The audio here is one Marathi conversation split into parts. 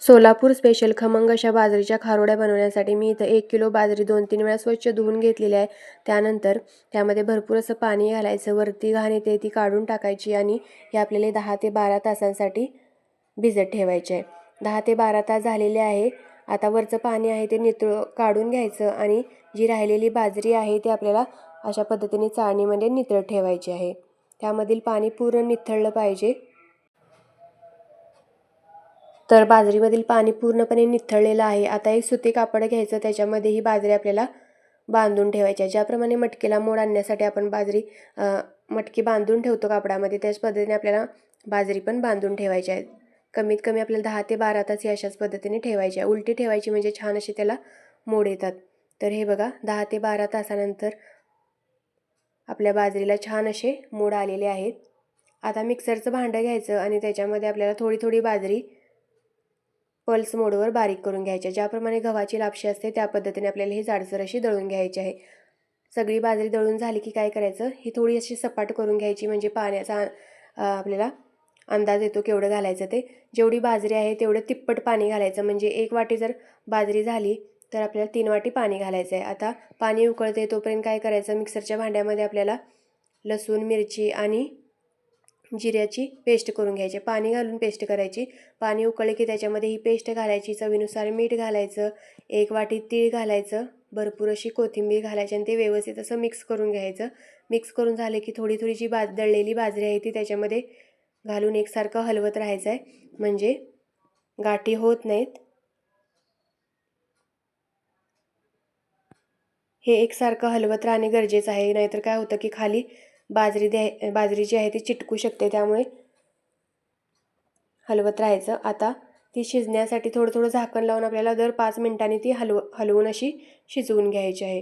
सोलापूर स्पेशल खमंग अशा बाजरीच्या खारोड्या बनवण्यासाठी मी इथं 1 किलो बाजरी 2-3 वेळा स्वच्छ धुवून घेतलेली आहे। त्यानंतर त्यामध्ये भरपूर असं पाणी घालायचं, वरती घाण येते ती काढून टाकायची आणि हे आपल्याला 10 ते 12 तासांसाठी भिजत ठेवायचे आहे। 10 ते 12 तास झालेले आहे। आता वरचं पाणी आहे ते काढून घ्यायचं आणि जी राहिलेली बाजरी आहे ती आपल्याला अशा पद्धतीने चाळणीमध्ये नितळत ठेवायची आहे। त्यामधील पाणी पूर्ण निथळलं पाहिजे। तर बाजरीमधील पाणी पूर्णपणे निथळलेलं आहे। आता एक सुती कापड घ्यायचं, त्याच्यामध्ये ही बाजरी आपल्याला बांधून ठेवायची आहे। ज्याप्रमाणे मटकीला मोड आणण्यासाठी आपण मटकी बांधून ठेवतो कापडामध्ये, त्याच पद्धतीने आपल्याला बाजरी पण बांधून ठेवायची आहे। कमीत कमी आपल्याला 10 ते 12 तास ही अशाच पद्धतीने ठेवायची आहे। उलटी ठेवायची म्हणजे छान अशी त्याला मोड येतात। तर हे बघा 10 ते 12 तासानंतर आपल्या बाजरीला छान असे मोड आलेले आहेत। आता मिक्सरचं भांडं घ्यायचं आणि त्याच्यामध्ये आपल्याला थोडी थोडी बाजरी पल्स मोडवर बारीक करून घ्यायचे। ज्याप्रमाणे गव्हाची लापशी असते त्या पद्धतीने आपल्याला ही जाडसर अशी दळून घ्यायची आहे। सगळी बाजरी दळून झाली की काय करायचं, ही थोडी अशी सपाट करून घ्यायची, म्हणजे पाण्याचा आपल्याला अंदाज येतो केवढं घालायचं ते। जेवढी बाजरी आहे तेवढं तिप्पट पाणी घालायचं, म्हणजे 1 वाटी जर बाजरी झाली तर आपल्याला 3 वाटी पाणी घालायचं आहे। आता पाणी उकळते तोपर्यंत काय करायचं, मिक्सरच्या भांड्यामध्ये आपल्याला लसूण, मिरची आणि जिऱ्याची पेस्ट करून घ्यायची, पाणी घालून पेस्ट करायची। पाणी उकळले की त्याच्यामध्ये ही पेस्ट घालायची, चवीनुसार मीठ घालायचं, 1 वाटी तीळ घालायचं, भरपूर अशी कोथिंबीर घालायची आणि ते व्यवस्थित असं मिक्स करून घ्यायचं। मिक्स करून झाले की थोडी थोडी जी दळलेली बाजरी आहे ती त्याच्यामध्ये घालून एकसारखं हलवत राहायचं आहे, म्हणजे गाठी होत नाहीत। हे एकसारखं हलवत राहणे गरजेचं आहे, नाहीतर काय होतं की खाली बाजरी जी आहे ती चिटकू शकते, त्यामुळे हलवत राहायचं। आता ती शिजण्यासाठी थोडं थोडं झाकण लावून आपल्याला दर 5 मिनिटांनी ती हलवून अशी शिजवून घ्यायची आहे।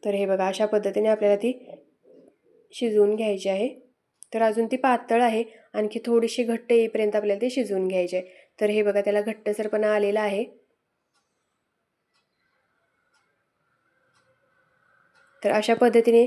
तर हे बघा अशा पद्धतीने आपल्याला ती शिजवून घ्यायची आहे। तर अजून ती पातळ आहे, आणखी थोडीशी घट्ट येईपर्यंत आपल्याला ती शिजवून घ्यायची आहे। तर हे बघा त्याला घट्टसरपणा आलेला आहे। तर अशा पद्धतीने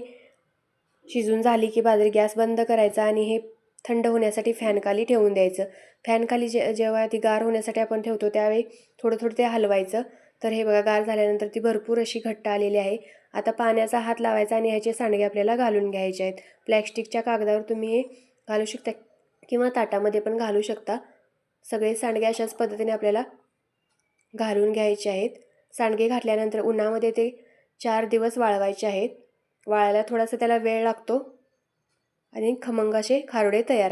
शिजून झाली की बाजरी गॅस बंद करायचा आणि हे थंड होण्यासाठी फॅनखाली ठेवून द्यायचं। फॅनखाली जेव्हा ती गार होण्यासाठी आपण ठेवतो त्यावेळी थोडं थोडं ते हलवायचं। तर हे बघा गार झाल्यानंतर ती भरपूर अशी घट्ट आलेली आहे। आता पाण्याचा हात लावायचा आणि ह्याचे सांडगे आपल्याला घालून घ्यायचे आहेत। प्लॅस्टिकच्या कागदावर तुम्ही हे घालू शकता किंवा ताटामध्ये पण घालू शकता। सगळे सांडगे अशाच पद्धतीने आपल्याला घालून घ्यायचे आहेत। सांडगे घातल्यानंतर उन्हामध्ये ते 4 दिवस वाळवायचे आहेत। वाळायला थोडासा त्याला वेळ लागतो आणि खमंग असे खारोडे तयार आहेत।